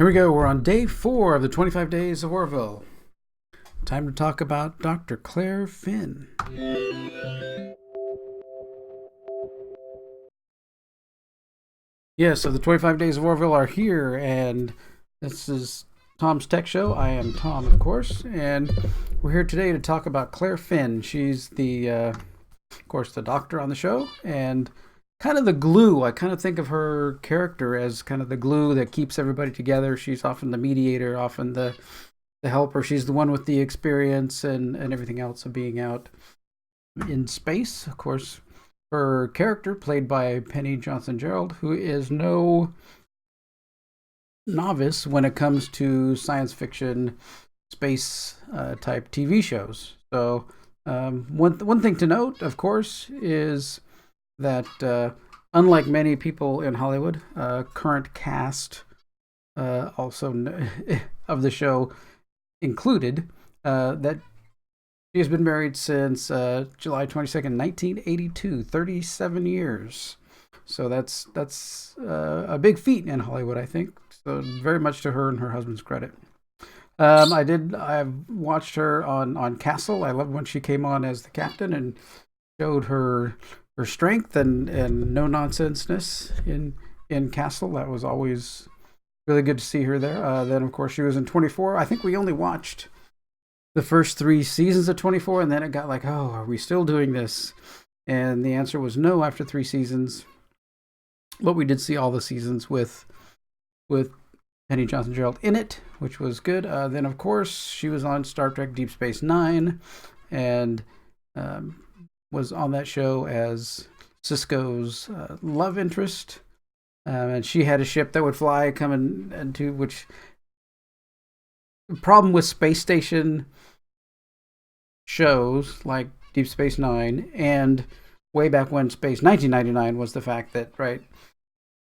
Here we go. We're on day 4 of the 25 days of Orville. Time to talk about Dr. Claire Finn. Yeah, so the 25 days of Orville are here, and this is Tom's Tech Show. I am Tom, of course, and we're here today to talk about Claire Finn. She's of course, the doctor on the show, and kind of the glue. I kind of think of her character as kind of the glue that keeps everybody together. She's often the mediator, often the helper. She's the one with the experience and everything else of being out in space. Of course, her character, played by Penny Johnson-Gerald, who is no novice when it comes to science fiction, space type TV shows. So one thing to note, of course, is that unlike many people in Hollywood, current cast also of the show included, that she has been married since July 22nd, 1982, 37 years. So that's a big feat in Hollywood, I think. So very much to her and her husband's credit. I've watched her on Castle. I loved when she came on as the captain and showed her strength and no nonsenseness in Castle. That was always really good to see her there. Then, of course, she was in 24. I think we only watched the first 3 seasons of 24, and then it got like, oh, are we still doing this? And the answer was no after 3 seasons. But we did see all the seasons with Penny Johnson-Gerald in it, which was good. Then, of course, she was on Star Trek Deep Space Nine, and was on that show as Sisko's love interest. And she had a ship that would fly coming into, which the problem with space station shows like Deep Space Nine and way back when Space 1999 was the fact that, right,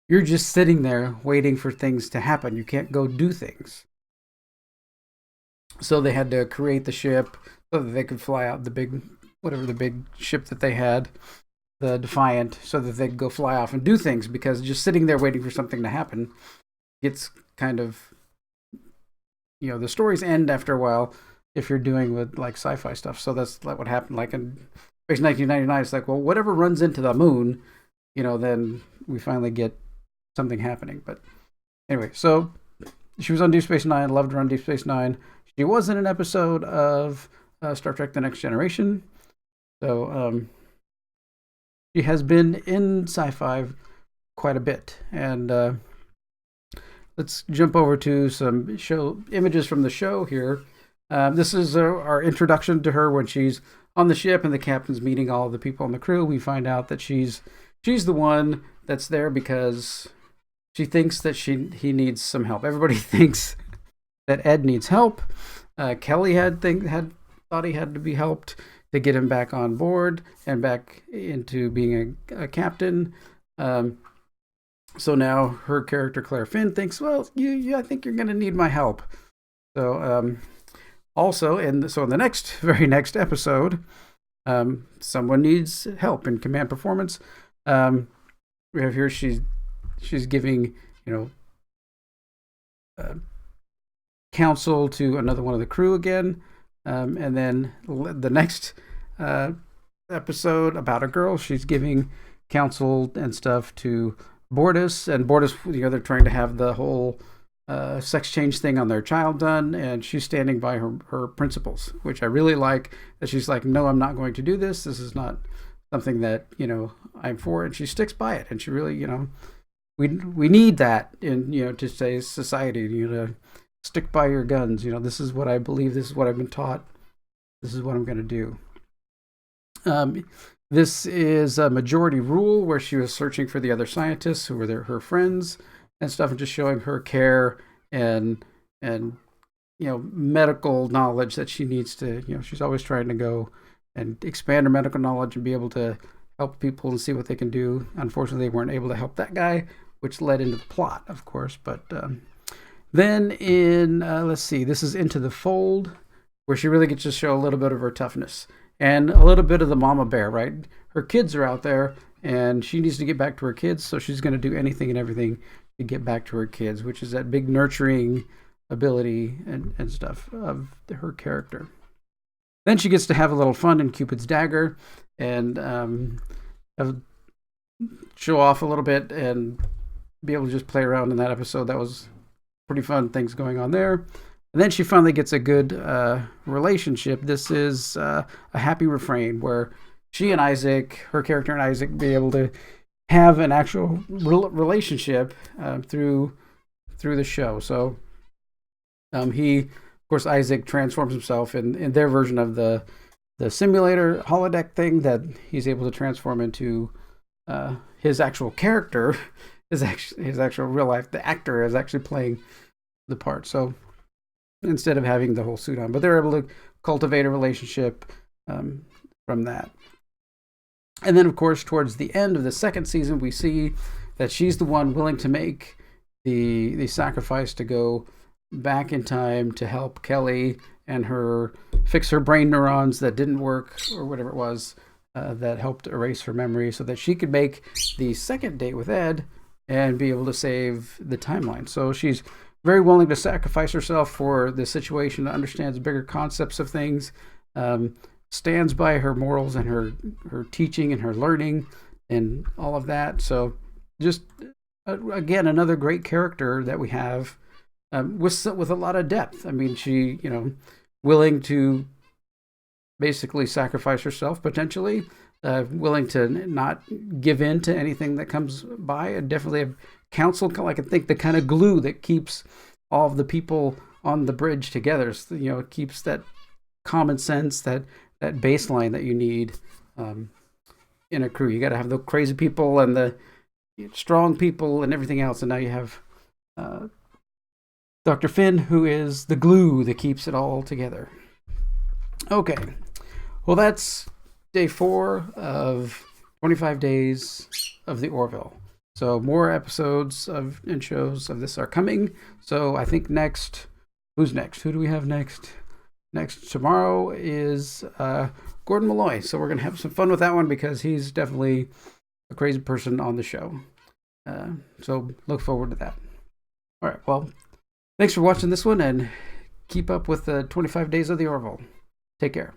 you're just sitting there waiting for things to happen. You can't go do things. So they had to create the ship so that they could fly out the big ship that they had, the Defiant, so that they could go fly off and do things, because just sitting there waiting for something to happen gets kind of, the stories end after a while if you're doing with like sci-fi stuff. So that's like what happened like in Space 1999. It's like, well, whatever runs into the moon, then we finally get something happening. But anyway, so she was on Deep Space Nine, loved her on Deep Space Nine. She was in an episode of Star Trek The Next Generation. So she has been in sci-fi quite a bit. And let's jump over to some show images from the show here. This is our introduction to her when she's on the ship and the captain's meeting all of the people on the crew. We find out that she's the one that's there because she thinks that he needs some help. Everybody thinks that Ed needs help. Kelly had thought he had to be helped to get him back on board and back into being a captain. So now her character Claire Finn thinks, well, I think you're going to need my help. So also in the very next episode, someone needs help in command performance. We have here she's giving counsel to another one of the crew again. And then the next episode about a girl, she's giving counsel and stuff to Bortus. And Bortus, they're trying to have the whole sex change thing on their child done. And she's standing by her principles, which I really like. That she's like, no, I'm not going to do this. This is not something that, I'm for. And she sticks by it. And she really, we need that in, to say society, to stick by your guns. This is what I believe. This is what I've been taught. This is what I'm going to do. This is a majority rule, where she was searching for the other scientists who were her friends and stuff, and just showing her care and medical knowledge that she needs to. She's always trying to go and expand her medical knowledge and be able to help people and see what they can do. Unfortunately, they weren't able to help that guy, which led into the plot, of course. But then in, let's see, this is Into the Fold, where she really gets to show a little bit of her toughness and a little bit of the mama bear, right? Her kids are out there, and she needs to get back to her kids, so she's going to do anything and everything to get back to her kids, which is that big nurturing ability and stuff of her character. Then she gets to have a little fun in Cupid's Dagger and show off a little bit and be able to just play around in that episode. That was pretty fun things going on there. And then she finally gets a good relationship. This is a happy refrain where she and Isaac, her character and Isaac, be able to have an actual relationship through the show. So he, of course, Isaac transforms himself in their version of the simulator holodeck thing that he's able to transform into his actual character, his actual real life. The actor is actually playing the part. So instead of having the whole suit on, but they're able to cultivate a relationship from that. And then, of course, towards the end of the second season, we see that she's the one willing to make the sacrifice to go back in time to help Kelly and her fix her brain neurons that didn't work, or whatever it was that helped erase her memory, so that she could make the second date with Ed and be able to save the timeline. So she's very willing to sacrifice herself for the situation, understands bigger concepts of things, stands by her morals and her teaching and her learning and all of that. So just, again, another great character that we have with a lot of depth. I mean, she, willing to basically sacrifice herself potentially, willing to not give in to anything that comes by, and definitely have counsel, I can think the kind of glue that keeps all of the people on the bridge together. So, it keeps that common sense, that baseline that you need in a crew. You got to have the crazy people and the strong people and everything else, and now you have Dr. Finn, who is the glue that keeps it all together. Okay, well, that's day 4 of 25 days of the Orville. So more episodes and shows of this are coming. So I think who's next? Who do we have next? Next tomorrow is Gordon Malloy. So we're going to have some fun with that one because he's definitely a crazy person on the show. So look forward to that. All right, well, thanks for watching this one, and keep up with the 25 days of the Orville. Take care.